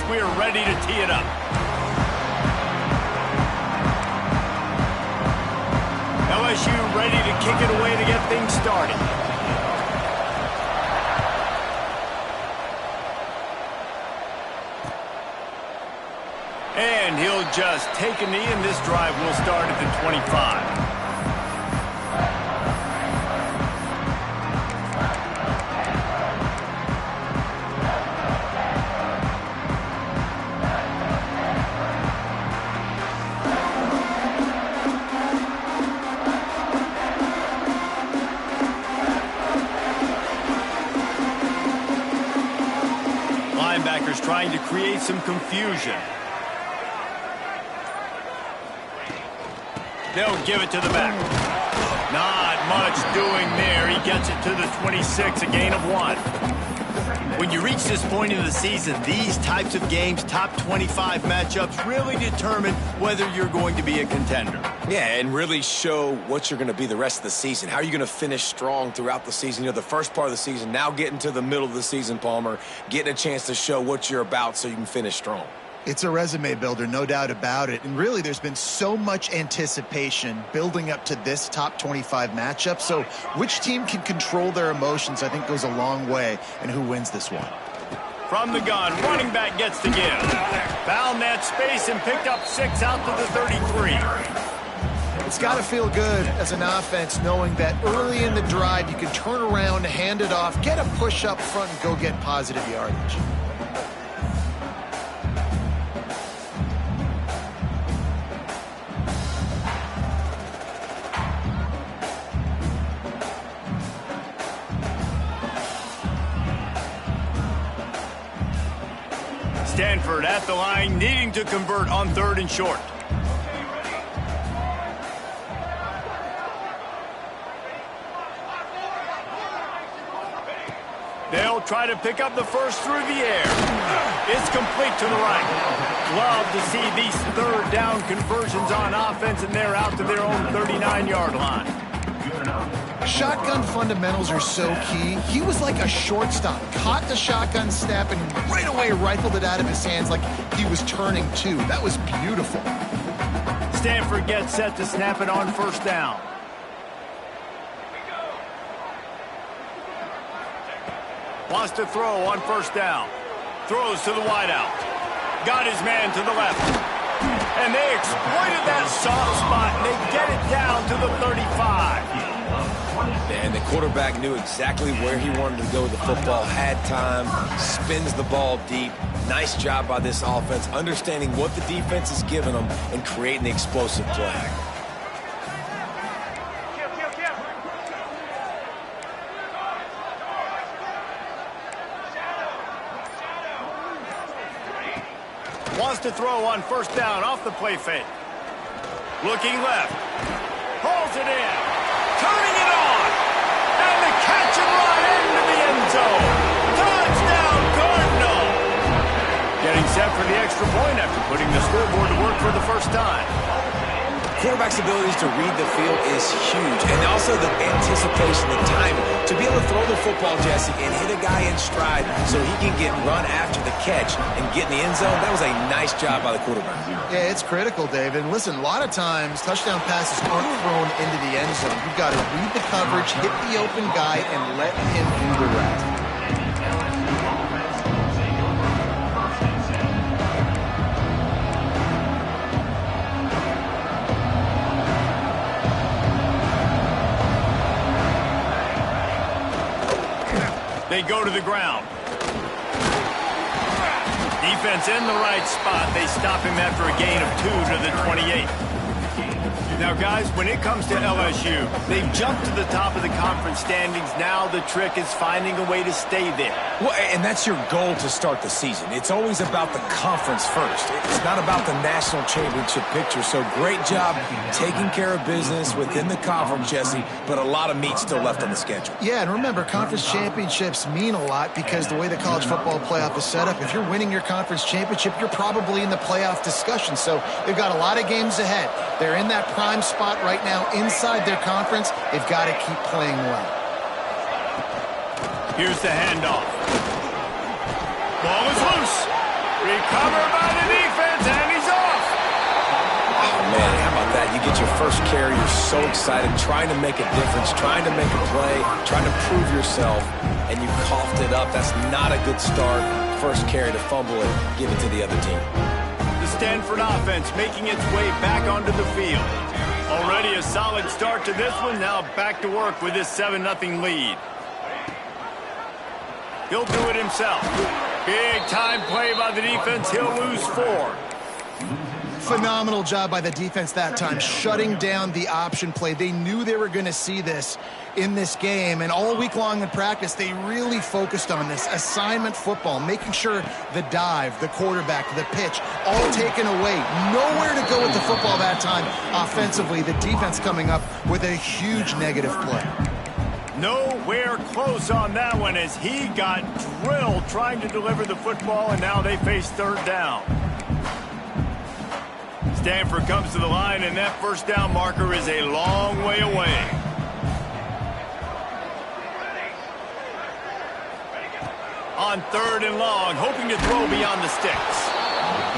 we're ready to tee it up. LSU ready to kick it away to get things started. And he'll just take a knee, and this drive will start at the 25. Linebackers trying to create some confusion. They'll give it to the back. Not much doing there. He gets it to the 26, a gain of 1. When you reach this point in the season, these types of games, top 25 matchups, really determine whether you're going to be a contender. Yeah, and really show what you're going to be the rest of the season. How are you going to finish strong throughout the season? You know, the first part of the season, now getting to the middle of the season, Palmer, getting a chance to show what you're about so you can finish strong. It's a resume builder, no doubt about it. And really, there's been so much anticipation building up to this top 25 matchup. So which team can control their emotions, I think, goes a long way in who wins this one. From the gun, running back gets to give. Found that space and picked up 6 out to the 33. It's got to feel good as an offense knowing that early in the drive you can turn around, hand it off, get a push up front, and go get positive yardage. Stanford at the line, needing to convert on 3rd and short. They'll try to pick up the first through the air. It's complete to the right. Love to see these 3rd down conversions on offense, and they're out to their own 39-yard line. Shotgun fundamentals are so key. He was like a shortstop, caught the shotgun snap and right away rifled it out of his hands like he was turning two. That was beautiful. Stanford gets set to snap it on 1st down. Wants to throw on 1st down. Throws to the wideout. Got his man to the left. And they exploited that soft spot, and they get it down to the 35. And the quarterback knew exactly where he wanted to go with the football, had time, spins the ball deep. Nice job by this offense, understanding what the defense is giving them and creating the explosive play. Wants to throw on 1st down off the play fake. Looking left. Pulls it in. Turning it on. And the catch and run into the end zone. Touchdown, Cardinal. Getting set for the extra point after putting the scoreboard to work for the first time. Quarterback's abilities to read the field is huge, and also the anticipation, the timing. To be able to throw the football, Jesse, and hit a guy in stride so he can get run after the catch and get in the end zone, that was a nice job by the quarterback. Yeah, it's critical, David. And listen, a lot of times touchdown passes aren't thrown into the end zone. You've got to read the coverage, hit the open guy, and let him do the rest. They go to the ground. Defense in the right spot. They stop him after a gain of 2 to the 28. Now, guys, when it comes to LSU, they've jumped to the top of the conference standings. Now the trick is finding a way to stay there. Well, and that's your goal to start the season. It's always about the conference first. It's not about the national championship picture. So great job taking care of business within the conference, Jesse, but a lot of meat still left on the schedule. Yeah, and remember, conference championships mean a lot because the way the college football playoff is set up, if you're winning your conference championship, you're probably in the playoff discussion. So they've got a lot of games ahead. They're in that prime spot right now inside their conference. They've got to keep playing well. Here's the handoff. Ball is loose. Recovered by the defense, and he's off. Oh, man, how about that? You get your first carry, you're so excited, trying to make a difference, trying to make a play, trying to prove yourself, and you coughed it up. That's not a good start. First carry to fumble it, give it to the other team. The Stanford offense making its way back onto the field. Already a solid start to this one. Now back to work with this 7-0 lead. He'll do it himself. Big time play by the defense. He'll lose 4. Phenomenal job by the defense that time, shutting down the option play. They knew they were going to see this in this game, and all week long in practice, they really focused on this assignment football, making sure the dive, the quarterback, the pitch, all taken away. Nowhere to go with the football that time offensively. The defense coming up with a huge negative play. Nowhere close on that one as he got drilled trying to deliver the football, and now they face third down. Stanford comes to the line, and that first down marker is a long way away. On 3rd and long, hoping to throw beyond the sticks.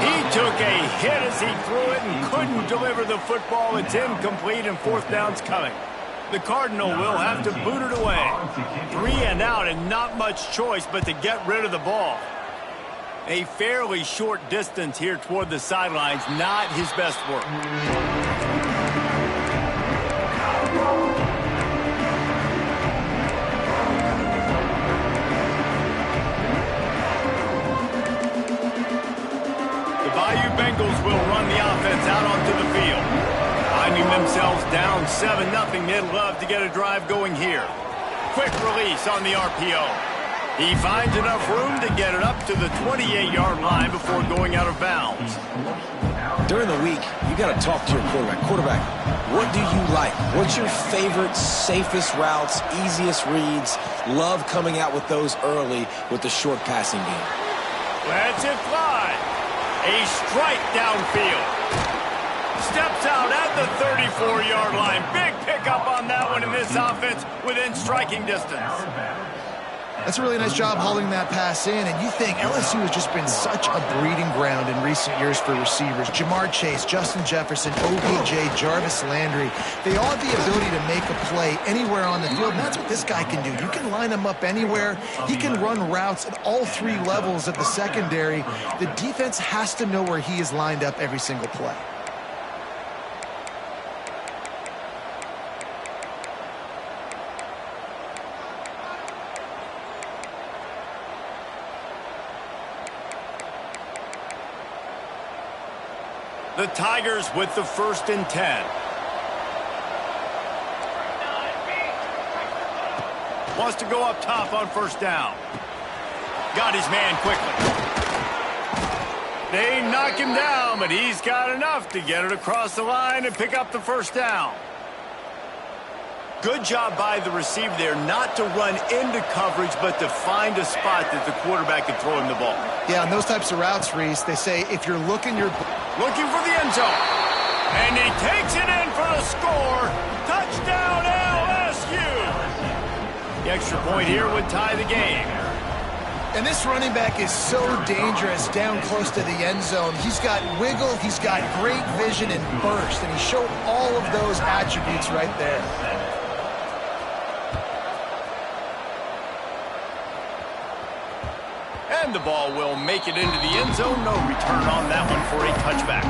He took a hit as he threw it and couldn't deliver the football. It's incomplete, and 4th down's coming. The Cardinal will have to boot it away. 3 and out, and not much choice but to get rid of the ball. A fairly short distance here toward the sidelines, not his best work. The Bayou Bengals will run the offense out onto the field. Finding themselves down 7-0, they'd love to get a drive going here. Quick release on the RPO. He finds enough room to get it up to the 28-yard line before going out of bounds. During the week, you got to talk to your quarterback. Quarterback, what do you like? What's your favorite, safest routes, easiest reads? Love coming out with those early with the short passing game. Lets it fly. A strike downfield. Steps out at the 34-yard line. Big pickup on that one in this offense within striking distance. That's a really nice job holding that pass in, and you think LSU has just been such a breeding ground in recent years for receivers. Jamar Chase, Justin Jefferson, OBJ, Jarvis Landry, they all have the ability to make a play anywhere on the field, and that's what this guy can do. You can line him up anywhere. He can run routes at all 3 levels of the secondary. The defense has to know where he is lined up every single play. The Tigers with the 1st and 10. Wants to go up top on 1st down. Got his man quickly. They knock him down, but he's got enough to get it across the line and pick up the 1st down. Good job by the receiver there not to run into coverage, but to find a spot that the quarterback can throw him the ball. Yeah, on those types of routes, Reese, they say if you're looking for the end zone. And he takes it in for the score. Touchdown, LSU. The extra point here would tie the game. And this running back is so dangerous down close to the end zone. He's got wiggle, he's got great vision and burst, and he showed all of those attributes right there. And the ball will make it into the end zone. No return on that one for a touchback.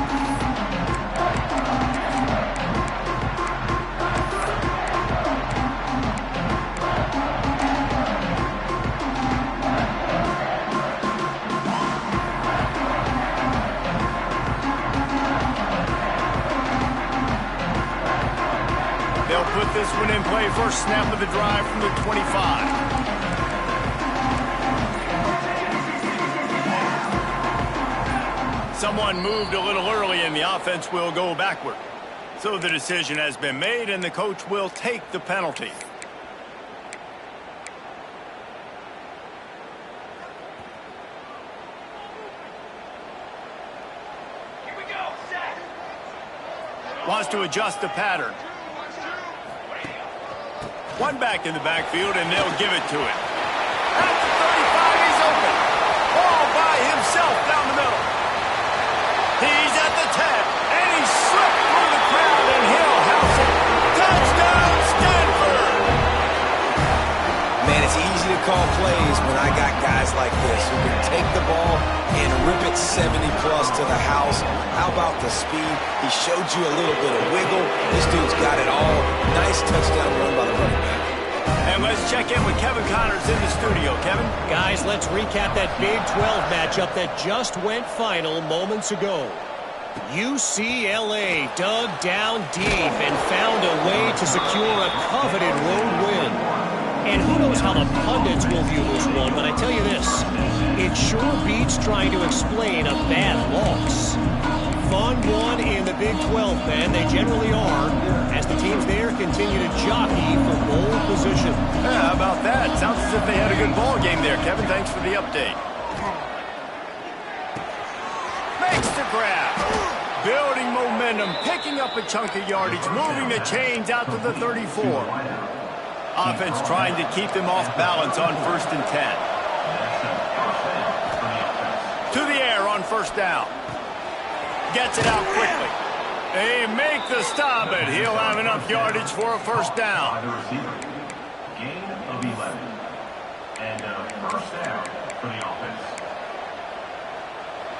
They'll put this one in play. First snap of the drive from the 25. Someone moved a little early and the offense will go backward. So the decision has been made and the coach will take the penalty. Here we go, set. Wants to adjust the pattern. One back in the backfield and they'll give it to him. At the 35, he's open. All by himself down the middle. plays when I got guys like this who can take the ball and rip it 70-plus to the house. How about the speed? He showed you a little bit of wiggle. This dude's got it all. Nice touchdown run by the running back. And let's check in with Kevin Connors in the studio. Kevin? Guys, let's recap that Big 12 matchup that just went final moments ago. UCLA dug down deep and found a way to secure a coveted road win. And who knows how the pundits will view this one, but I tell you this, it sure beats trying to explain a bad loss. Fun one in the Big 12, man. They generally are, as the teams there continue to jockey for bowl position. Yeah, how about that? Sounds as if they had a good ball game there, Kevin. Thanks for the update. Makes the grab. Building momentum, picking up a chunk of yardage, moving the chains out to the 34. Offense trying to keep them off balance on 1st and 10. To the air on 1st down. Gets it out quickly. They make the stop, but he'll have enough yardage for a 1st down. Gain of 11. And 1st down for the offense.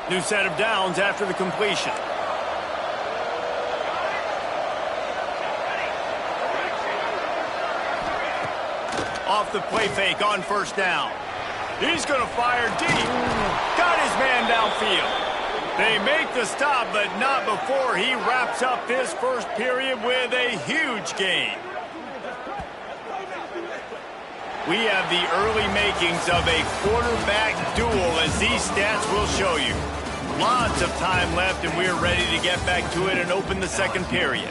New set of downs after the completion. Off the play fake on 1st down. He's going to fire deep. Got his man downfield. They make the stop, but not before he wraps up this first period with a huge gain. We have the early makings of a quarterback duel, as these stats will show you. Lots of time left, and we're ready to get back to it and open the second period.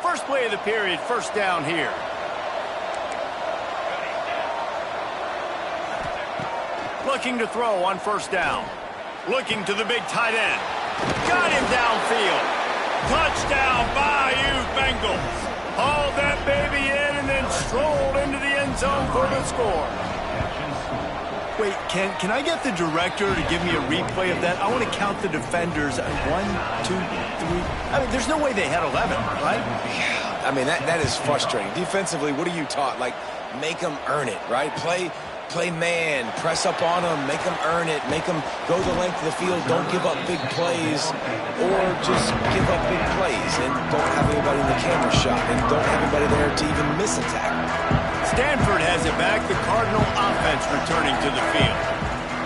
First play of the period, 1st down here. Looking to throw on 1st down. Looking to the big tight end. Got him downfield. Touchdown, Bayou Bengals. Hauled that baby in and then strolled into the end zone for the score. Wait, can I get the director to give me a replay of that? I want to count the defenders. 1, 2, 3. I mean, there's no way they had 11, right? I mean, that is frustrating. Defensively, what are you taught? Like, make them earn it, right? Play man, press up on them, make them earn it, make them go the length of the field, don't give up big plays, or just give up big plays and don't have anybody in the camera shot and don't have anybody there to even miss a tackle. Stanford has it back. The Cardinal offense returning to the field.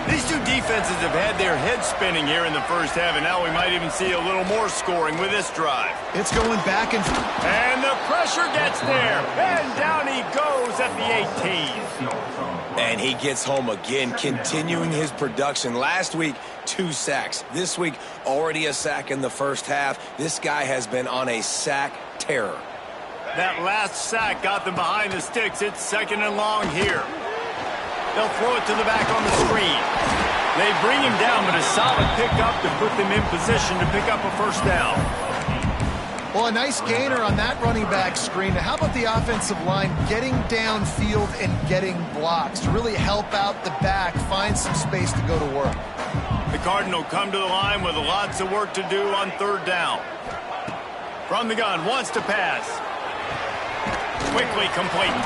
These two defenses have had their heads spinning here in the first half, and now we might even see a little more scoring with this drive. It's going back and forth. And the pressure gets there. And down he goes at the 18. And he gets home again, continuing his production. Last week, 2 sacks. This week, already a sack in the first half. This guy has been on a sack terror. That last sack got them behind the sticks. It's 2nd and long here. They'll throw it to the back on the screen. They bring him down, but a solid pickup to put them in position to pick up a 1st down. Well, a nice gainer on that running back screen. How about the offensive line getting downfield and getting blocks to really help out the back, find some space to go to work? The Cardinal come to the line with lots of work to do on 3rd down. From the gun, wants to pass. Quickly complete.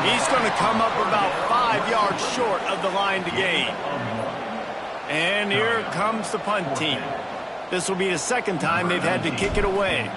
He's going to come up about 5 yards short of the line to gain. And here comes the punt team. This will be the 2nd time they've had to kick it away.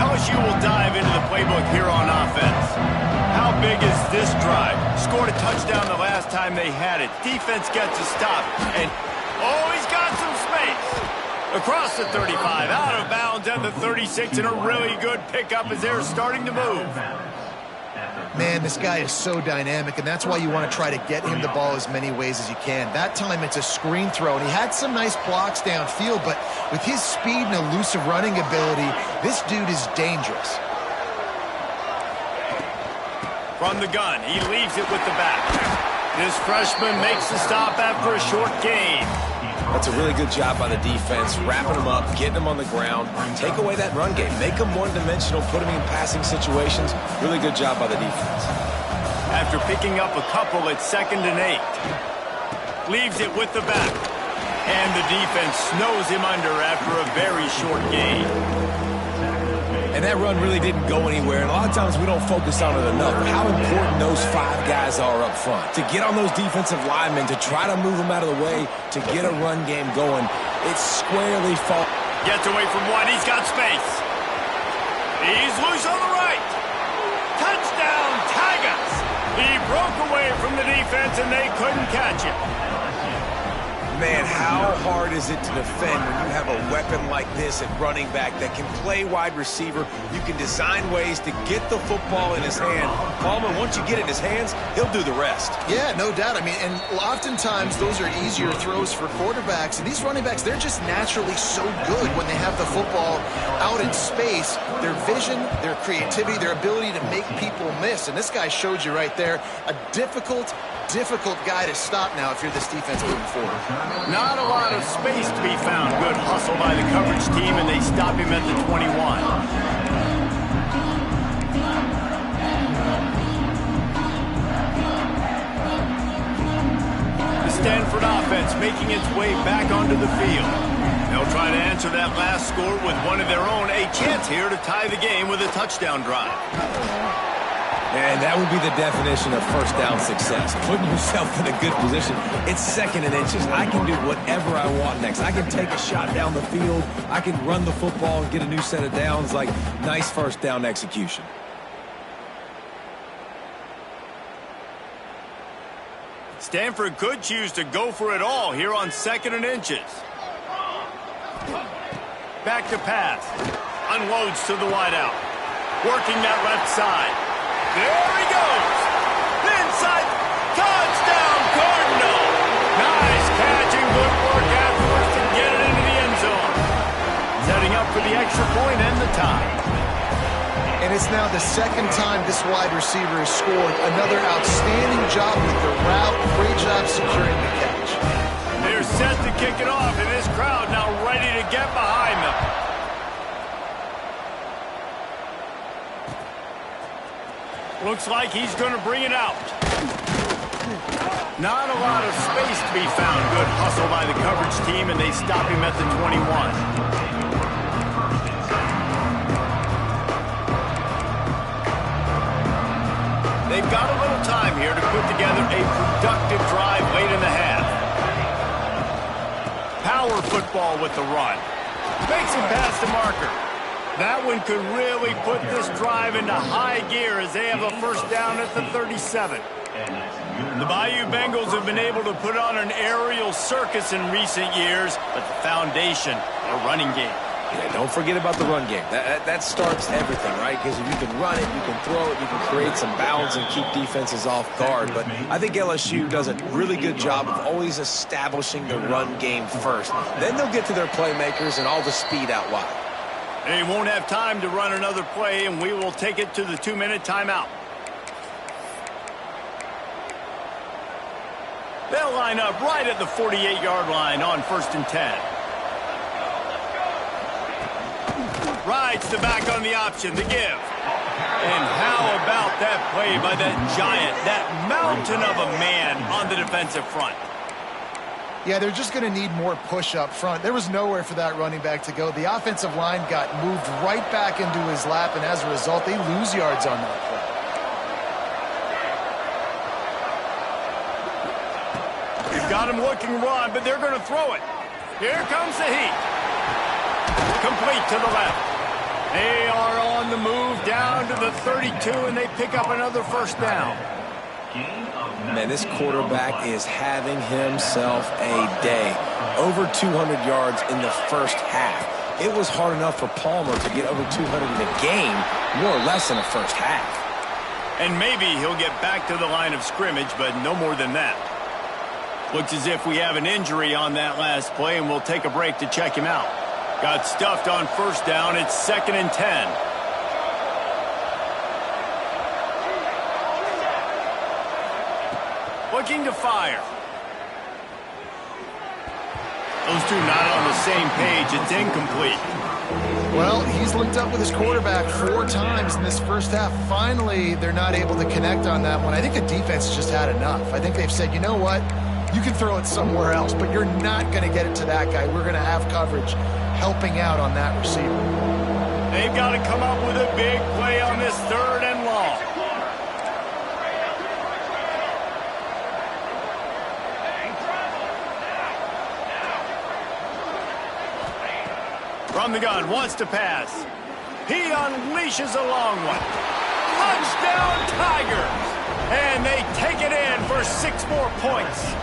LSU will dive into the playbook here on offense. How big is this drive? Scored a touchdown the last time they had it. Defense gets a stop. And, oh, he's got some space. Across the 35, out of bounds at the 36, and a really good pickup as they're starting to move. Man, this guy is so dynamic, and that's why you want to try to get him the ball as many ways as you can. That time it's a screen throw, and he had some nice blocks downfield, but with his speed and elusive running ability, this dude is dangerous. From the gun, he leaves it with the back. This freshman makes the stop after a short gain. That's a really good job by the defense, wrapping them up, getting them on the ground, take away that run game, make them one-dimensional, put them in passing situations. Really good job by the defense. After picking up a couple at 2nd and 8. Leaves it with the back. And the defense snows him under after a very short gain. And that run really didn't go anywhere, and a lot of times we don't focus on it enough, how important those 5 guys are up front. To get on those defensive linemen, to try to move them out of the way, to get a run game going, it's squarely fault. Gets away from one, he's got space. He's loose on the right. Touchdown, Tigers! He broke away from the defense, and they couldn't catch him. Man, how hard is it to defend when you have a weapon like this at running back that can play wide receiver? You can design ways to get the football in his hand. Palmer, once you get it in his hands, he'll do the rest. Yeah, no doubt. I mean, and oftentimes those are easier throws for quarterbacks. And these running backs, they're just naturally so good when they have the football out in space. Their vision, their creativity, their ability to make people miss. And this guy showed you right there, a difficult guy to stop now if you're this defense moving forward. Not a lot of space to be found. Good hustle by the coverage team, and they stop him at the 21. The Stanford offense making its way back onto the field. They'll try to answer that last score with one of their own. A chance here to tie the game with a touchdown drive. And that would be the definition of first down success. Putting yourself in a good position. It's 2nd and inches. I can do whatever I want next. I can take a shot down the field. I can run the football and get a new set of downs. Like, nice first down execution. Stanford could choose to go for it all here on 2nd and inches. Back to pass. Unloads to the wideout. Working that left side. There he goes. Inside. Touchdown, Cardinal. Nice catch and good work afterwards to get it into the end zone. Setting up for the extra point and the tie. And it's now the 2nd time this wide receiver has scored. Another outstanding job with the route. Great job securing the catch. They're set to kick it off, and this crowd now ready to get behind them. Looks like he's going to bring it out. Not a lot of space to be found. Good hustle by the coverage team, and they stop him at the 21. They've got a little time here to put together a productive drive late in the half. Power football with the run. Makes him pass the marker. That one could really put this drive into high gear as they have a first down at the 37. The Bayou Bengals have been able to put on an aerial circus in recent years, but the foundation, a running game. Yeah, don't forget about the run game. That starts everything, right? Because if you can run it, you can throw it, you can create some balance and keep defenses off guard. But I think LSU does a really good job of always establishing the run game first. Then they'll get to their playmakers and all the speed out wide. They won't have time to run another play, and we will take it to the 2-minute timeout. They'll line up right at the 48-yard line on 1st and 10. Rides the back on the option, the give. And how about that play by that giant, that mountain of a man on the defensive front? Yeah, they're just going to need more push up front. There was nowhere for that running back to go. The offensive line got moved right back into his lap, and as a result, they lose yards on that play. They've got him looking run, but they're going to throw it. Here comes the heat. Complete to the left. They are on the move down to the 32, and they pick up another first down. Man, this quarterback is having himself a day. Over 200 yards in the first half. It was hard enough for Palmer to get over 200 in a game, more or less in the first half. And maybe he'll get back to the line of scrimmage, but no more than that. Looks as if we have an injury on that last play, and we'll take a break to check him out. Got stuffed on first down. It's 2nd and 10. Looking to fire. Those two not on the same page. It's incomplete. Well, he's linked up with his quarterback 4 times in this first half. Finally, they're not able to connect on that one. I think the defense just had enough. I think they've said, you know what? You can throw it somewhere else, but you're not going to get it to that guy. We're going to have coverage helping out on that receiver. They've got to come up with a big play on this 3rd and long. From the gun, wants to pass. He unleashes a long one. Touchdown, Tigers! And they take it in for 6 more points.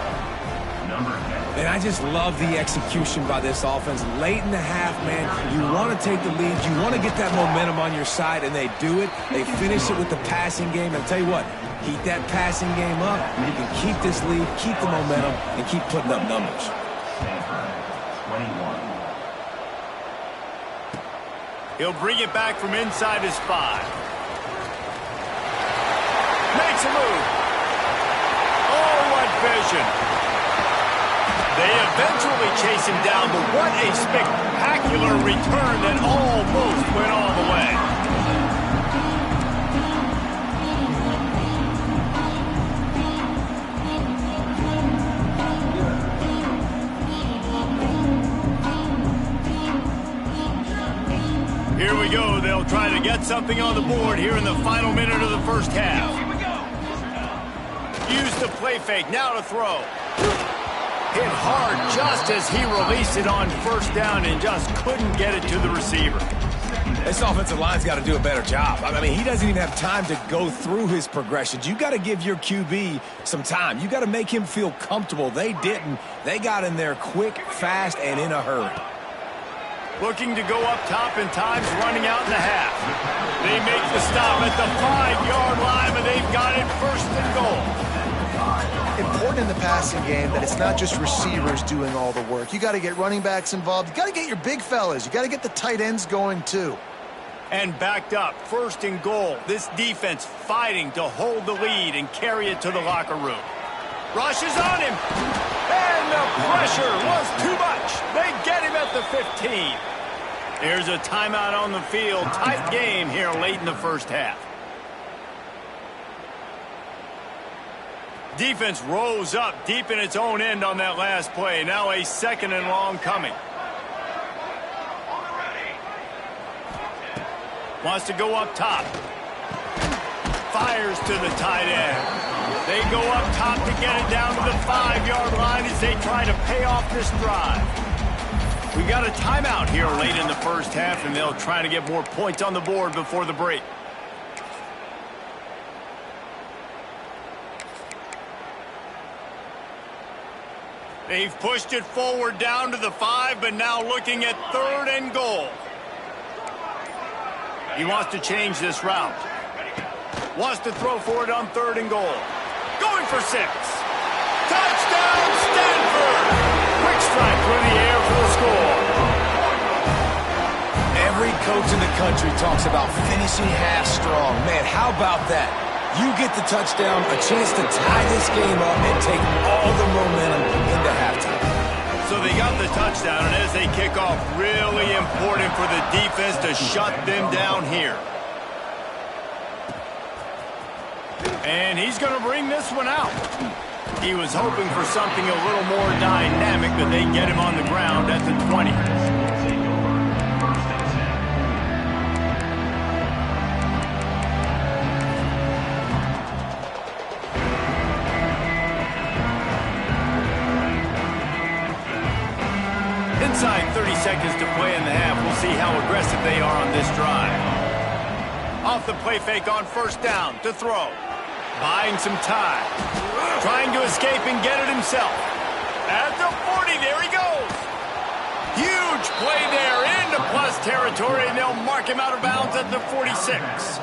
And I just love the execution by this offense. Late in the half, man, you want to take the lead. You want to get that momentum on your side, and they do it. They finish it with the passing game. And I'll tell you what, keep that passing game up. You can keep this lead, keep the momentum, and keep putting up numbers. 21. He'll bring it back from inside his 5. Makes a move. Oh, what vision. They eventually chase him down, but what a spectacular return that almost went all the way. Here we go. They'll try to get something on the board here in the final minute of the first half. Use the play fake. Now to throw. Hit hard just as he released it on first down and just couldn't get it to the receiver. This offensive line's got to do a better job. I mean, he doesn't even have time to go through his progressions. You got to give your QB some time. You got to make him feel comfortable. They didn't. They got in there quick, fast, and in a hurry. Looking to go up top in times, running out in the half. They make the stop at the 5-yard line, but they've got it 1st and goal. Important in the passing game that it's not just receivers doing all the work. You got to get running backs involved. You got to get your big fellas. You got to get the tight ends going too. And backed up, 1st and goal. This defense fighting to hold the lead and carry it to the locker room. Rushes on him. And the pressure was too much. They get him at the 15. There's a timeout on the field. Tight game here late in the first half. Defense rose up deep in its own end on that last play. Now a 2nd and long coming. Wants to go up top. Fires to the tight end. They go up top to get it down to the 5-yard line as they try to pay off this drive. We got a timeout here late in the first half, and they'll try to get more points on the board before the break. They've pushed it forward down to the 5, but now looking at 3rd and goal. He wants to change this route. Wants to throw for it on 3rd and goal. Going for 6. Touchdown, Stanford! Quick strike through the air for the score. Every coach in the country talks about finishing half strong. Man, how about that? You get the touchdown, a chance to tie this game up and take all the momentum into halftime. So they got the touchdown, and as they kick off, really important for the defense to shut them down here. And he's going to bring this one out. He was hoping for something a little more dynamic, but they get him on the ground at the 20. Inside 30 seconds to play in the half. We'll see how aggressive they are on this drive. Off the play fake on first down to throw. Buying some time. Trying to escape and get it himself. At the 40, there he goes. Huge play there into plus territory, and they'll mark him out of bounds at the 46.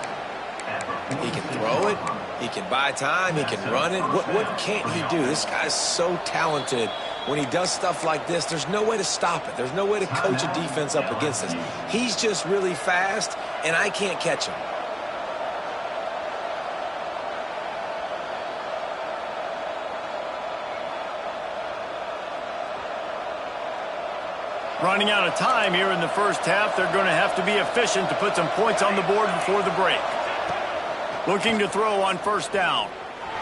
He can throw it. He can buy time. He can run it. What can't he do? This guy's so talented. When he does stuff like this, there's no way to stop it. There's no way to coach a defense up against this. He's just really fast, and I can't catch him. Running out of time here in the first half, they're going to have to be efficient to put some points on the board before the break. Looking to throw on first down.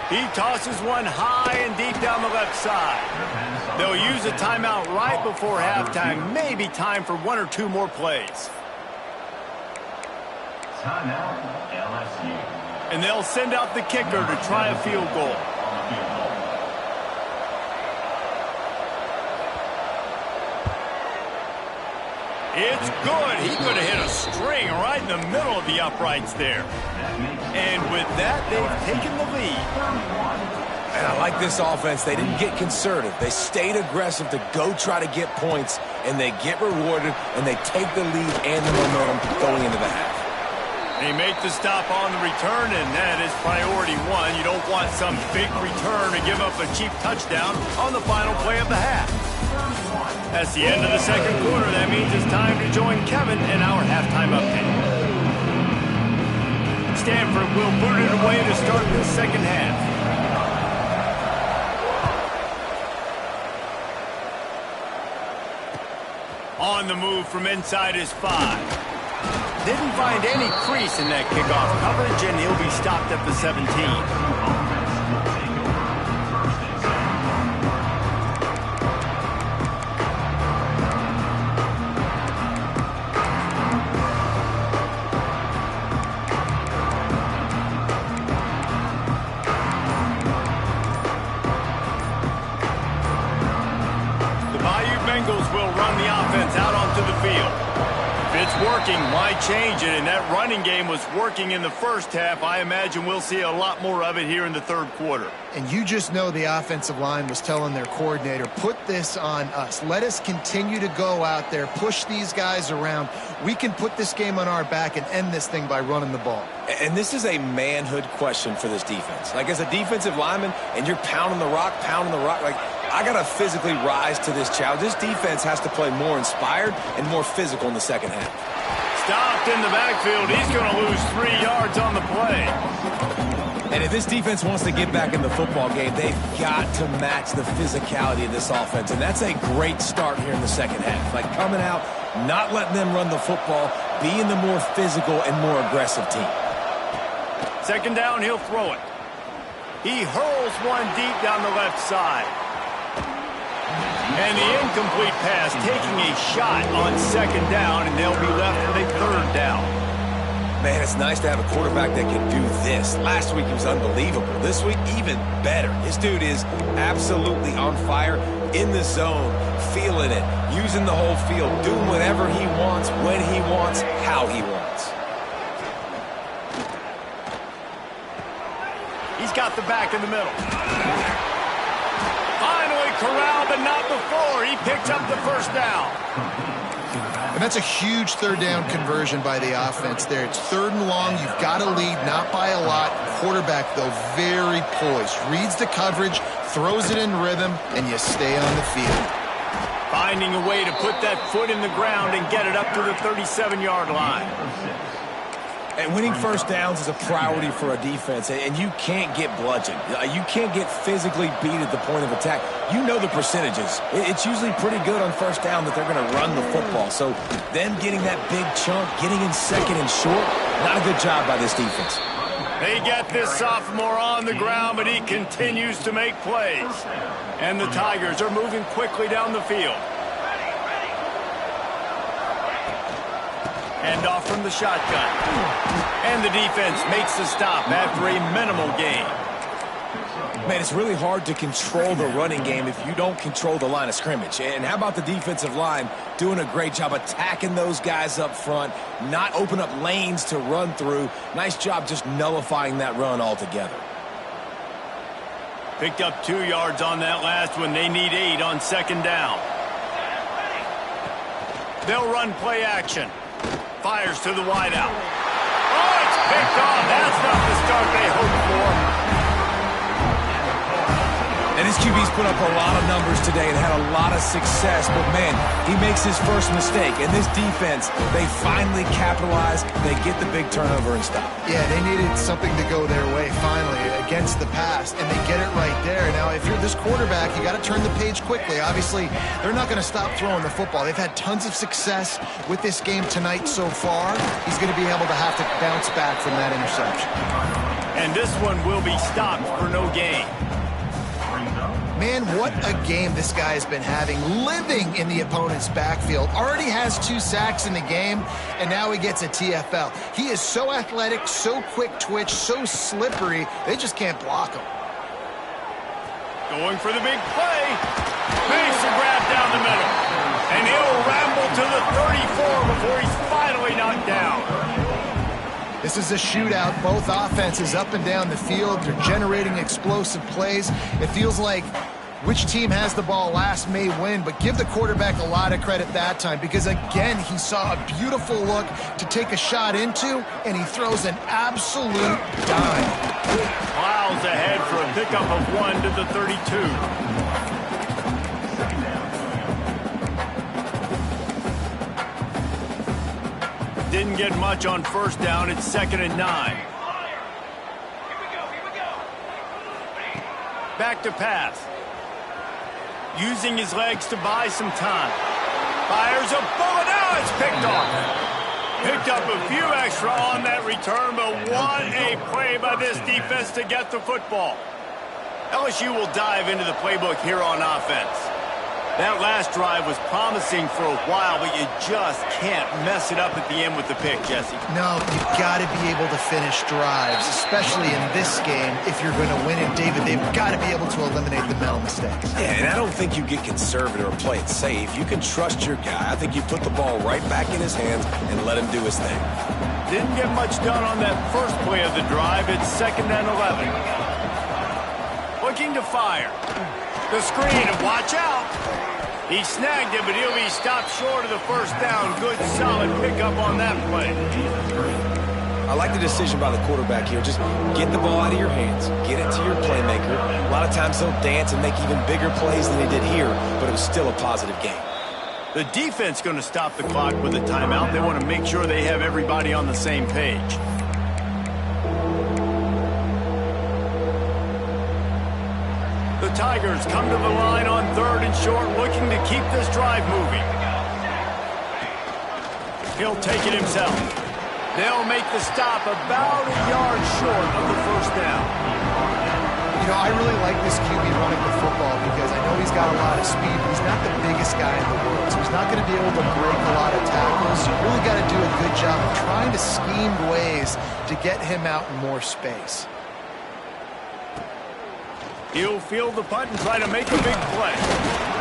He tosses one high and deep down the left side. They'll use a timeout right before halftime. Maybe time for one or two more plays. Timeout, LSU. And they'll send out the kicker to try a field goal. It's good. He could have hit a string right in the middle of the uprights there. And with that, they've taken the lead. And I like this offense. They didn't get conservative. They stayed aggressive to go try to get points, and they get rewarded, and they take the lead and the momentum going into the half. They make the stop on the return, and that is priority one. You don't want some big return to give up a cheap touchdown on the final play of the half. That's the end of the second quarter. That means it's time to join Kevin in our halftime update. Stanford will boot it away to start this second half. On the move from inside his 5. Didn't find any crease in that kickoff coverage, and he'll be stopped at the 17. Will run the offense out onto the field. If it's working, why change it? And that running game was working in the first half. I imagine we'll see a lot more of it here in the third quarter. And you just know the offensive line was telling their coordinator, put this on us. Let us continue to go out there, push these guys around. We can put this game on our back and end this thing by running the ball. And this is a manhood question for this defense. Like, as a defensive lineman, and you're pounding the rock, like, I got to physically rise to this challenge. This defense has to play more inspired and more physical in the second half. Stopped in the backfield. He's going to lose 3 yards on the play. And if this defense wants to get back in the football game, they've got to match the physicality of this offense. And that's a great start here in the second half. Like, coming out, not letting them run the football, being the more physical and more aggressive team. Second down, he'll throw it. He hurls one deep down the left side. And the incomplete pass taking a shot on second down, and they'll be left with a third down. Man, it's nice to have a quarterback that can do this. Last week he was unbelievable. This week, even better. This dude is absolutely on fire, in the zone, feeling it, using the whole field, doing whatever he wants, when he wants, how he wants. He's got the back in the middle. Finally corralled, but not before. He picks up the first down. And that's a huge third down conversion by the offense there. It's third and long. You've got to lead, not by a lot. Quarterback, though, very poised. Reads the coverage, throws it in rhythm, and you stay on the field. Finding a way to put that foot in the ground and get it up to the 37-yard line. And winning first downs is a priority for a defense, and you can't get bludgeoned. You can't get physically beat at the point of attack. You know the percentages. It's usually pretty good on first down that they're going to run the football. So them getting that big chunk, getting in second and short, not a good job by this defense. They get this sophomore on the ground, but he continues to make plays. And the Tigers are moving quickly down the field. Hand off from the shotgun. And the defense makes the stop after a minimal gain. Man, it's really hard to control the running game if you don't control the line of scrimmage. And how about the defensive line doing a great job attacking those guys up front, not open up lanes to run through. Nice job just nullifying that run altogether. Picked up 2 yards on that last one. They need 8 on second down. They'll run play action. Fires to the wideout. Oh, it's picked off. That's enough to start this QB's put up a lot of numbers today and had a lot of success, but man, he makes his first mistake. And this defense, they finally capitalize, they get the big turnover and stop. Yeah, they needed something to go their way finally against the pass, and they get it right there. Now, if you're this quarterback, you got to turn the page quickly. Obviously, they're not going to stop throwing the football. They've had tons of success with this game tonight so far. He's going to be able to have to bounce back from that interception. And this one will be stopped for no gain. Man, what a game this guy has been having, living in the opponent's backfield. Already has 2 sacks in the game, and now he gets a TFL. He is so athletic, so quick twitch, so slippery, they just can't block him. Going for the big play. Makes a grab down the middle. And he'll ramble to the 34 before he's finally knocked down. This is a shootout. Both offenses up and down the field. They're generating explosive plays. It feels like which team has the ball last may win, but give the quarterback a lot of credit that time because, again, he saw a beautiful look to take a shot into, and he throws an absolute dime. Miles ahead for a pickup of 1 to the 32. Didn't get much on first down. It's 2nd and 9. Back to pass. Using his legs to buy some time. Fires a bullet. Now it's picked off. Picked up a few extra on that return, but what a play by this defense to get the football. LSU will dive into the playbook here on offense. That last drive was promising for a while, but you just can't mess it up at the end with the pick, Jesse. No, you've got to be able to finish drives, especially in this game. If you're going to win it, David, they've got to be able to eliminate the mental mistakes. Yeah, and I don't think you get conservative or play it safe. You can trust your guy. I think you put the ball right back in his hands and let him do his thing. Didn't get much done on that first play of the drive. It's 2nd and 11. Looking to fire. The screen, and watch out. He snagged it, but he'll be stopped short of the first down. Good, solid pickup on that play. I like the decision by the quarterback here. Just get the ball out of your hands. Get it to your playmaker. A lot of times he'll dance and make even bigger plays than he did here, but it was still a positive game. The defense going to stop the clock with a timeout. They want to make sure they have everybody on the same page. The Tigers come to the line on 3rd and short, looking to keep this drive moving. He'll take it himself. They'll make the stop about a yard short of the first down. You know, I really like this QB running the football because I know he's got a lot of speed, but he's not the biggest guy in the world, so he's not going to be able to break a lot of tackles. You really got to do a good job of trying to scheme ways to get him out in more space. He'll field the punt and try to make a big play.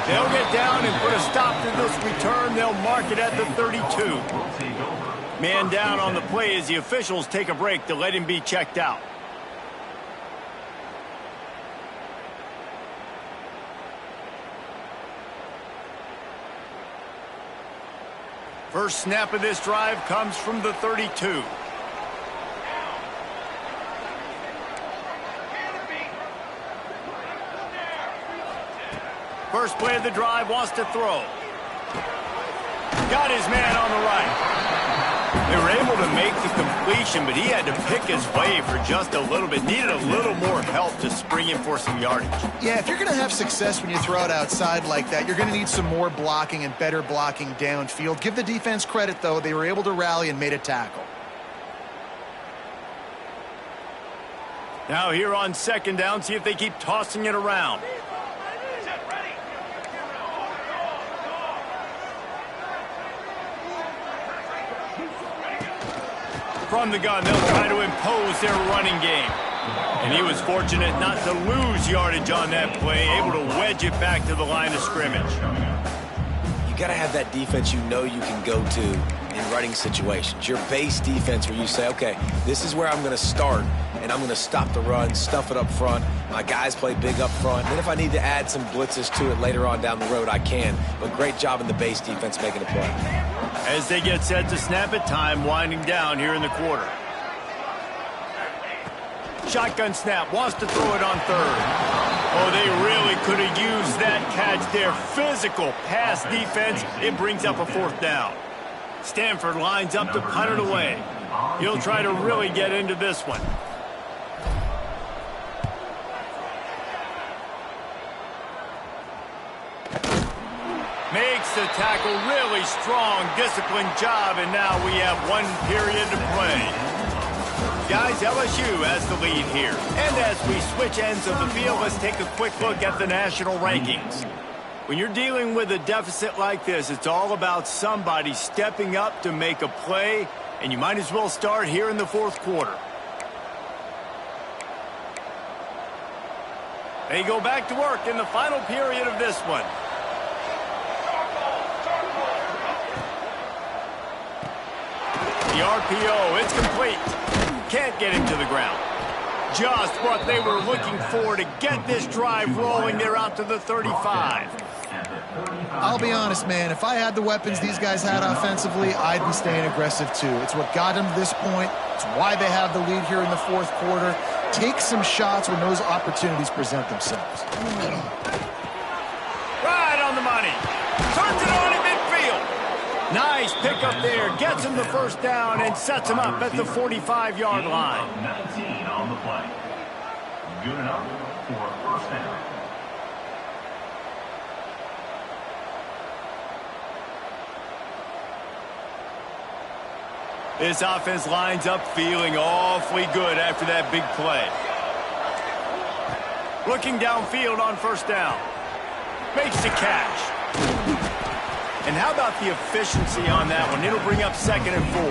They'll get down and put a stop to this return. They'll mark it at the 32. Man down on the play as the officials take a break to let him be checked out. First snap of this drive comes from the 32. First play of the drive, wants to throw. Got his man on the right. They were able to make the completion, but he had to pick his way for just a little bit. Needed a little more help to spring in for some yardage. Yeah, if you're going to have success when you throw it outside like that, you're going to need some more blocking and better blocking downfield. Give the defense credit, though. They were able to rally and made a tackle. Now here on 2nd down, see if they keep tossing it around. From the gun, they'll try to impose their running game. And he was fortunate not to lose yardage on that play, able to wedge it back to the line of scrimmage. You got to have that defense you know you can go to in running situations. Your base defense where you say, okay, this is where I'm going to start, and I'm going to stop the run, stuff it up front. My guys play big up front. Then if I need to add some blitzes to it later on down the road, I can. But great job in the base defense making a play. As they get set to snap it, time winding down here in the quarter. Shotgun snap, wants to throw it on 3rd. Oh, they really could have used that catch there. Physical pass defense. It brings up a 4th down. Stanford lines up to punt it away. He'll try to really get into this one. Makes the tackle, really strong, disciplined job, and now we have 1 period to play. Guys, LSU has the lead here. And as we switch ends of the field, let's take a quick look at the national rankings. When you're dealing with a deficit like this, it's all about somebody stepping up to make a play, and you might as well start here in the 4th quarter. They go back to work in the final period of this one. The RPO, it's complete. Can't get him to the ground. Just what they were looking for to get this drive rolling. They're out to the 35. I'll be honest, man. If I had the weapons these guys had offensively, I'd be staying aggressive too. It's what got them to this point. It's why they have the lead here in the 4th quarter. Take some shots when those opportunities present themselves. Right on the money. Turns it on in midfield. Nice pickup there. Gets him the 1st down and sets him up at the 45-yard line. 19 on the play. Good enough for a 1st down. This offense lines up feeling awfully good after that big play. Looking downfield on 1st down. Makes the catch. And how about the efficiency on that one? It'll bring up 2nd and 4.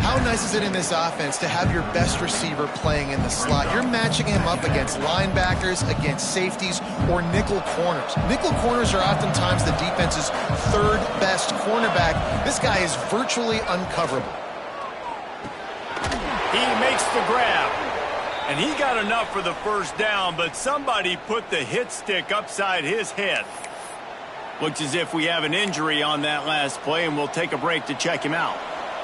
How nice is it in this offense to have your best receiver playing in the slot? You're matching him up against linebackers, against safeties, or nickel corners. Nickel corners are oftentimes the defense's 3rd best cornerback. This guy is virtually uncoverable. He makes the grab. And he got enough for the 1st down, but somebody put the hit stick upside his head. Looks as if we have an injury on that last play, and we'll take a break to check him out.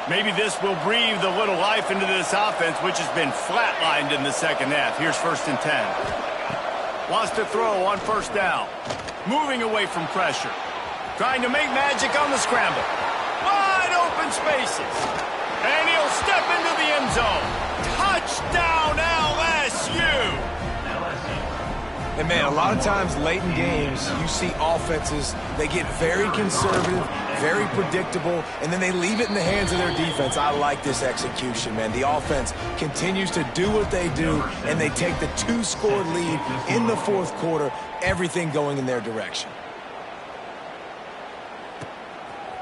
Maybe this will breathe a little life into this offense, which has been flatlined in the 2nd half. Here's 1st and 10. Wants to throw on 1st down. Moving away from pressure. Trying to make magic on the scramble. Wide open spaces. And he'll step into the end zone. Touchdown, LSU! And, man, a lot of times late in games, you see offenses, they get very conservative, very predictable, and then they leave it in the hands of their defense. I like this execution, man. The offense continues to do what they do, and they take the 2-score lead in the 4th quarter, everything going in their direction.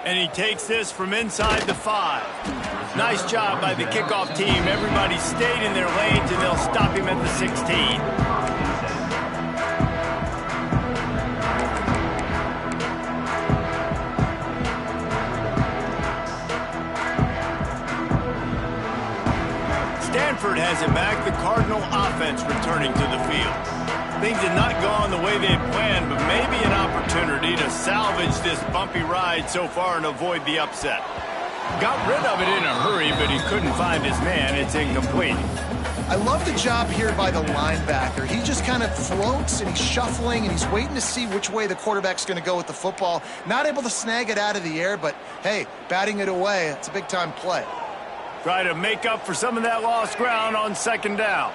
And he takes this from inside the 5. Nice job by the kickoff team. Everybody stayed in their lanes, and they'll stop him at the 16. Stanford has it back. The Cardinal offense returning to the field. Things had not gone the way they had planned, but maybe an opportunity to salvage this bumpy ride so far and avoid the upset. Got rid of it in a hurry, but he couldn't find his man. It's incomplete. I love the job here by the linebacker. He just kind of floats, and he's shuffling, and he's waiting to see which way the quarterback's going to go with the football. Not able to snag it out of the air, but, hey, batting it away, it's a big-time play. Try to make up for some of that lost ground on 2nd down.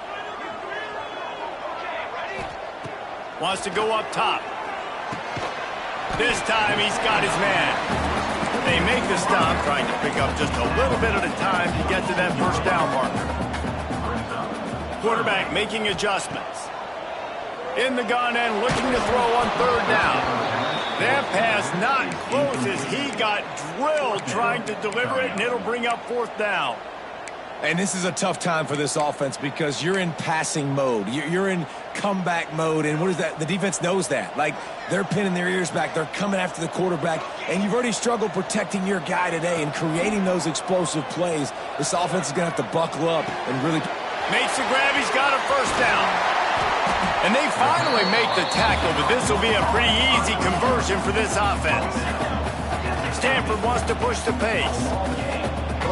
Wants to go up top. This time he's got his man. They make the stop, trying to pick up just a little bit at a time to get to that 1st down marker. Quarterback making adjustments. In the gun and looking to throw on 3rd down. That pass not close as he got drilled trying to deliver it, and it'll bring up 4th down. And this is a tough time for this offense because you're in passing mode. You're in comeback mode, and what is that? The defense knows that. Like, they're pinning their ears back. They're coming after the quarterback, and you've already struggled protecting your guy today and creating those explosive plays. This offense is going to have to buckle up and really... Makes the grab. He's got a 1st down. And they finally make the tackle, but this will be a pretty easy conversion for this offense. Stanford wants to push the pace.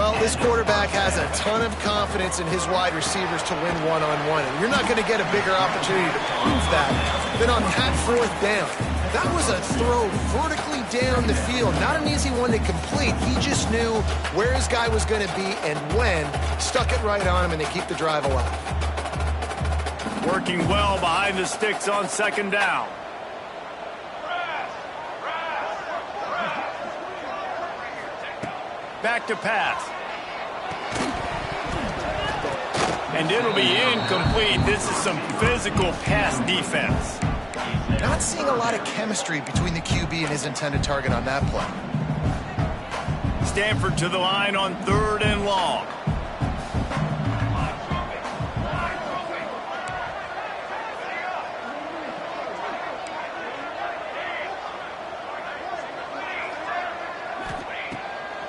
Well, this quarterback has a ton of confidence in his wide receivers to win one-on-one, and you're not going to get a bigger opportunity to prove that than on that fourth down. That was a throw vertically down the field. Not an easy one to complete. He just knew where his guy was going to be and when, stuck it right on him, and they keep the drive alive. Working well behind the sticks on second down. Back to pass. And it'll be incomplete. This is some physical pass defense. Not seeing a lot of chemistry between the QB and his intended target on that play. Stanford to the line on 3rd and long.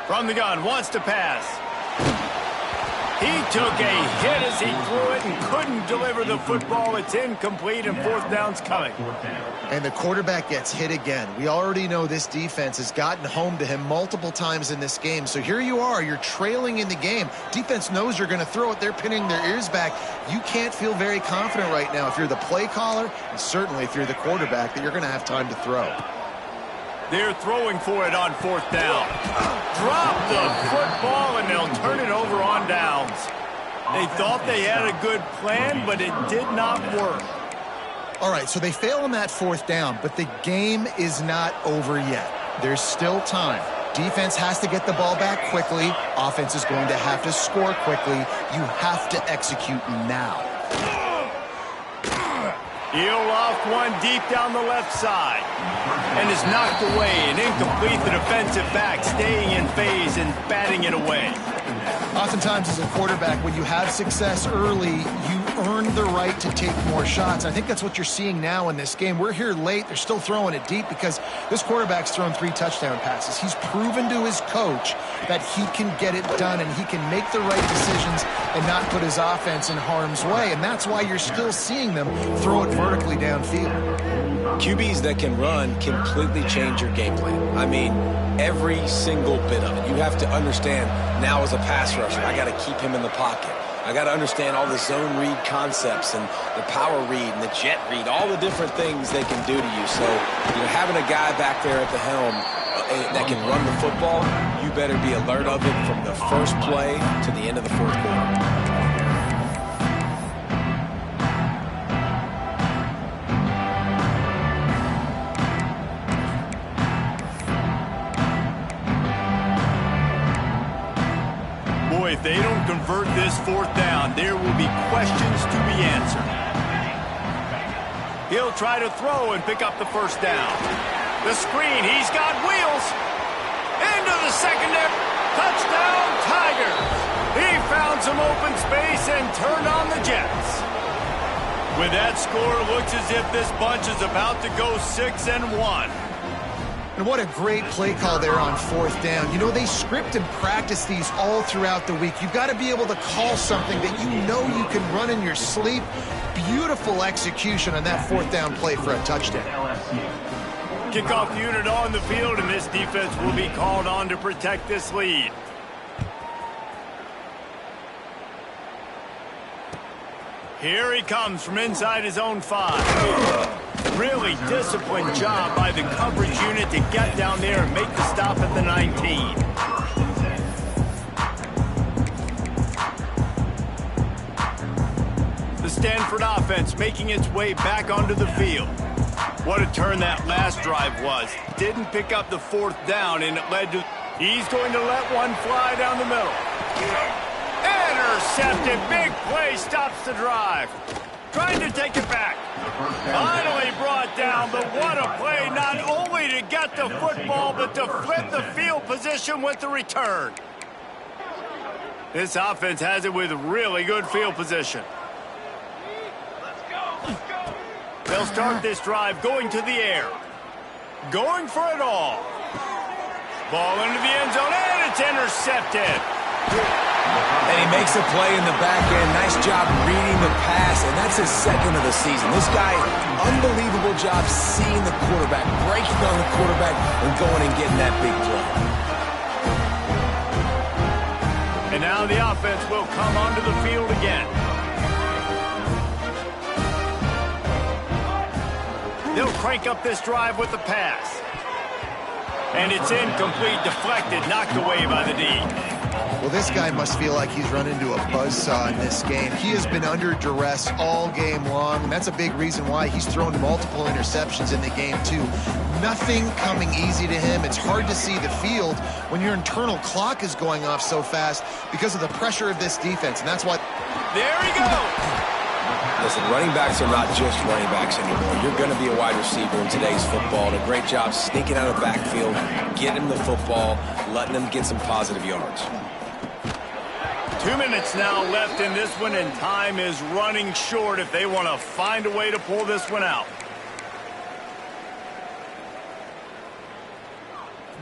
From the gun, wants to pass. He took a hit as he threw it and couldn't deliver the football. It's incomplete and 4th down's coming. And the quarterback gets hit again. We already know this defense has gotten home to him multiple times in this game. So here you are, you're trailing in the game. Defense knows you're going to throw it. They're pinning their ears back. You can't feel very confident right now if you're the play caller, and certainly if you're the quarterback, that you're going to have time to throw. They're throwing for it on 4th down. Drop the football, and they'll turn it over on downs. They thought they had a good plan, but it did not work. All right, so they fail on that 4th down, but the game is not over yet. There's still time. Defense has to get the ball back quickly. Offense is going to have to score quickly. You have to execute now. He'll loft one deep down the left side. And is knocked away and incomplete. The defensive back staying in phase and batting it away. Oftentimes as a quarterback, when you have success early, you earn the right to take more shots. I think that's what you're seeing now in this game. We're here late. They're still throwing it deep because this quarterback's thrown 3 touchdown passes. He's proven to his coach that he can get it done and he can make the right decisions and not put his offense in harm's way. And that's why you're still seeing them throw it vertically downfield. QBs that can run completely change your game plan. I mean, every single bit of it. You have to understand now as a pass rusher, I got to keep him in the pocket. I got to understand all the zone read concepts and the power read and the jet read, all the different things they can do to you. So, having a guy back there at the helm that can run the football, you better be alert of it from the first play to the end of the 4th quarter. If they don't convert this 4th down, there will be questions to be answered. He'll try to throw and pick up the 1st down. The screen, he's got wheels. Into the secondary. Touchdown, Tigers. He found some open space and turned on the Jets. With that score, it looks as if this bunch is about to go 6-1. And what a great play call there on 4th down. You know, they script and practice these all throughout the week. You've got to be able to call something that you know you can run in your sleep. Beautiful execution on that 4th down play for a touchdown. Kickoff unit on the field, and this defense will be called on to protect this lead. Here he comes from inside his own 5. Really disciplined job by the coverage unit to get down there and make the stop at the 19. The Stanford offense making its way back onto the field. What a turn that last drive was. Didn't pick up the 4th down, and it led to... He's going to let one fly down the middle. Intercepted. Big play stops the drive. Trying to take it back. Finally brought down, but what a play, not only to get the football, but to flip the field position with the return. This offense has it with really good field position. They'll start this drive going to the air. Going for it all. Ball into the end zone, and it's intercepted. And he makes a play in the back end. Nice job reading the pass, and that's his 2nd of the season. This guy, unbelievable job seeing the quarterback, breaking on the quarterback, and going and getting that big play. now the offense will come onto the field again. They'll crank up this drive with the pass. And it's incomplete, deflected, knocked away by the D. Well, this guy must feel like he's run into a buzzsaw in this game. He has been under duress all game long, and that's a big reason why he's thrown multiple interceptions in the game, too. Nothing coming easy to him. It's hard to see the field when your internal clock is going off so fast because of the pressure of this defense, and that's what... There he goes! Listen, running backs are not just running backs anymore. You're going to be a wide receiver in today's football. And a great job sneaking out of the backfield, getting the football, letting them get some positive yards. 2 minutes now left in this one, and time is running short if they want to find a way to pull this one out.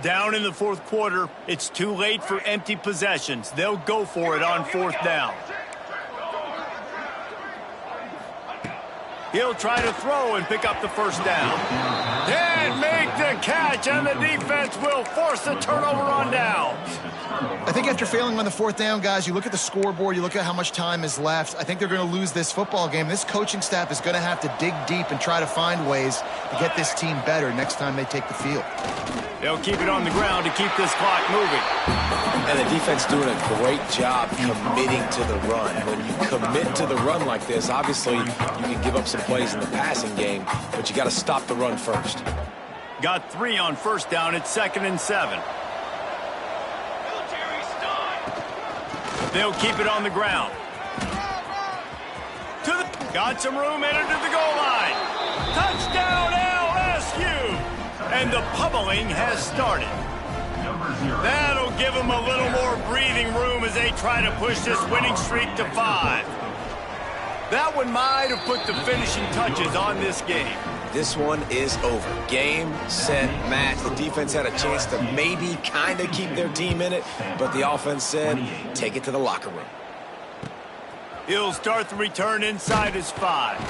Down in the fourth quarter, it's too late for empty possessions. They'll go for it on fourth down. He'll try to throw and pick up the first down. And make the catch, and the defense will force a turnover on downs. I think after failing on the fourth down, guys, you look at the scoreboard, you look at how much time is left. I think they're going to lose this football game. This coaching staff is going to have to dig deep and try to find ways to get this team better next time they take the field. They'll keep it on the ground to keep this clock moving. And the defense doing a great job committing to the run. When you commit to the run like this, obviously you can give up some plays in the passing game, but you got to stop the run first. Got 3 on first down. It's 2nd and 7. They'll keep it on the ground. Got some room, entered to the goal line. Touchdown LSU! And the pummeling has started. That'll give them a little more breathing room as they try to push this winning streak to 5. That one might have put the finishing touches on this game. This one is over. Game, set, match. The defense had a chance to maybe kind of keep their team in it, but the offense said, take it to the locker room. He'll start the return inside his 5.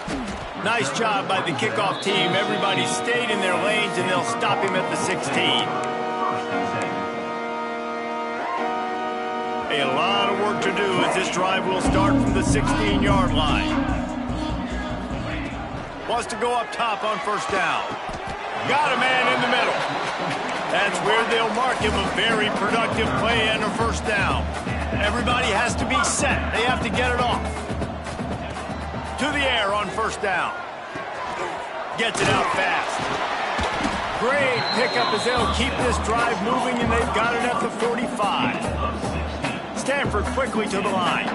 Nice job by the kickoff team. Everybody stayed in their lanes, and they'll stop him at the 16. A lot of work to do as this drive will start from the 16-yard line. Wants to go up top on first down. Got a man in the middle. That's where they'll mark him a very productive play and a first down. Everybody has to be set. They have to get it off. To the air on first down. Gets it out fast. Great pickup as they'll keep this drive moving, and they've got it at the 45. Stanford quickly to the line.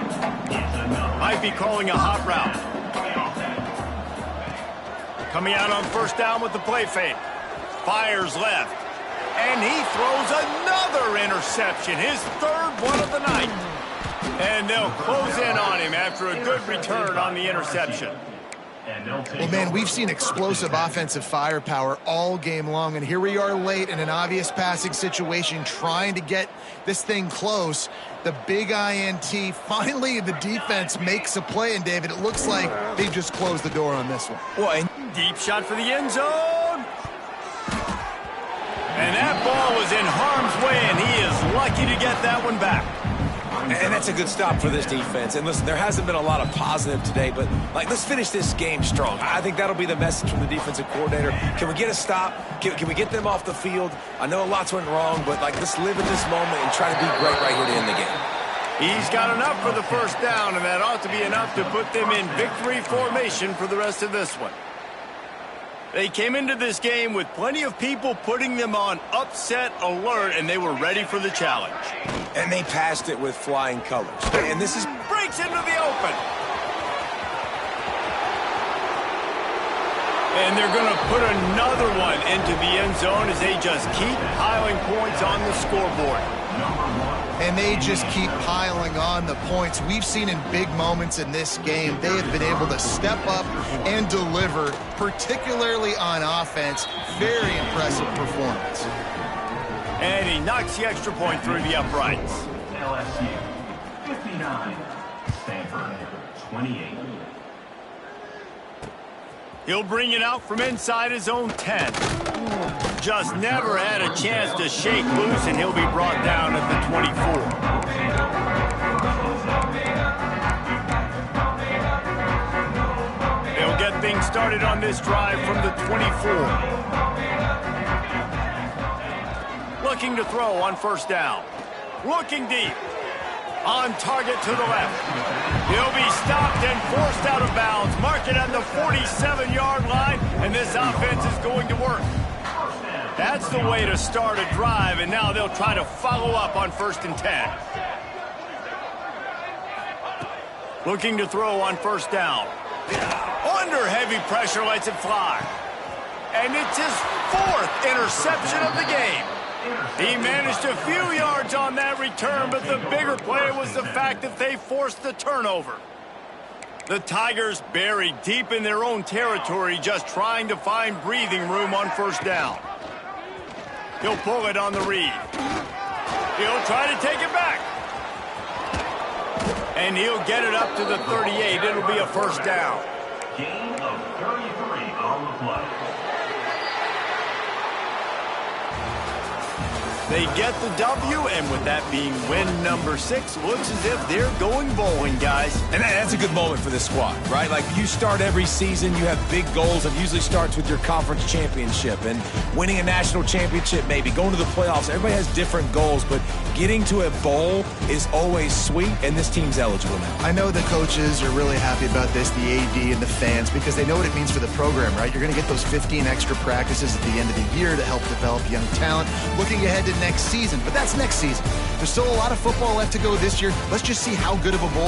Might be calling a hot route. Coming out on first down with the play fake. Fires left. And he throws another interception, his 3rd one of the night. And they'll close in on him after a good return on the interception. Well, man, we've seen explosive offensive firepower all game long, and here we are late in an obvious passing situation trying to get this thing close. The big INT, finally the defense makes a play, and David, it looks like they just closed the door on this one. Well, and deep shot for the end zone. And that ball was in harm's way, and he is lucky to get that one back. And that's a good stop for this defense. And listen, there hasn't been a lot of positive today, but let's finish this game strong. I think that'll be the message from the defensive coordinator. Can we get a stop? Can we get them off the field? I know lots went wrong, but let's live in this moment and try to be great right here to end the game. He's got enough for the first down, and that ought to be enough to put them in victory formation for the rest of this one. They came into this game with plenty of people putting them on upset alert, and they were ready for the challenge. And they passed it with flying colors. And this is... breaks into the open. And they're going to put another one into the end zone as they just keep piling points on the scoreboard. And they just keep piling on the points. We've seen in big moments in this game, they have been able to step up and deliver, particularly on offense. Very impressive performance. And he knocks the extra point through the uprights. LSU 59, Stanford 28. He'll bring it out from inside his own 10. Just never had a chance to shake loose, and he'll be brought down at the 24. being started on this drive from the 24. Looking to throw on first down. Looking deep. On target to the left. He'll be stopped and forced out of bounds. Mark it on the 47-yard line, and this offense is going to work. That's the way to start a drive, and now they'll try to follow up on 1st and 10. Looking to throw on first down. Under heavy pressure, lets it fly. And it's his 4th interception of the game. He managed a few yards on that return, but the bigger play was the fact that they forced the turnover. The Tigers buried deep in their own territory, just trying to find breathing room on first down. He'll pull it on the read. He'll try to take it back. And he'll get it up to the 38. It'll be a first down. Gain of 33 on the play. They get the W, and with that being win number 6, looks as if they're going bowling, guys. And that's a good moment for this squad, right? Like, you start every season, you have big goals. It usually starts with your conference championship and winning a national championship, maybe going to the playoffs. Everybody has different goals, but getting to a bowl is always sweet, and this team's eligible now. I know the coaches are really happy about this, the AD and the fans, because they know what it means for the program, right? You're going to get those 15 extra practices at the end of the year to help develop young talent. Looking ahead to next season, but that's next season. There's still a lot of football left to go this year. Let's just see how good of a bowl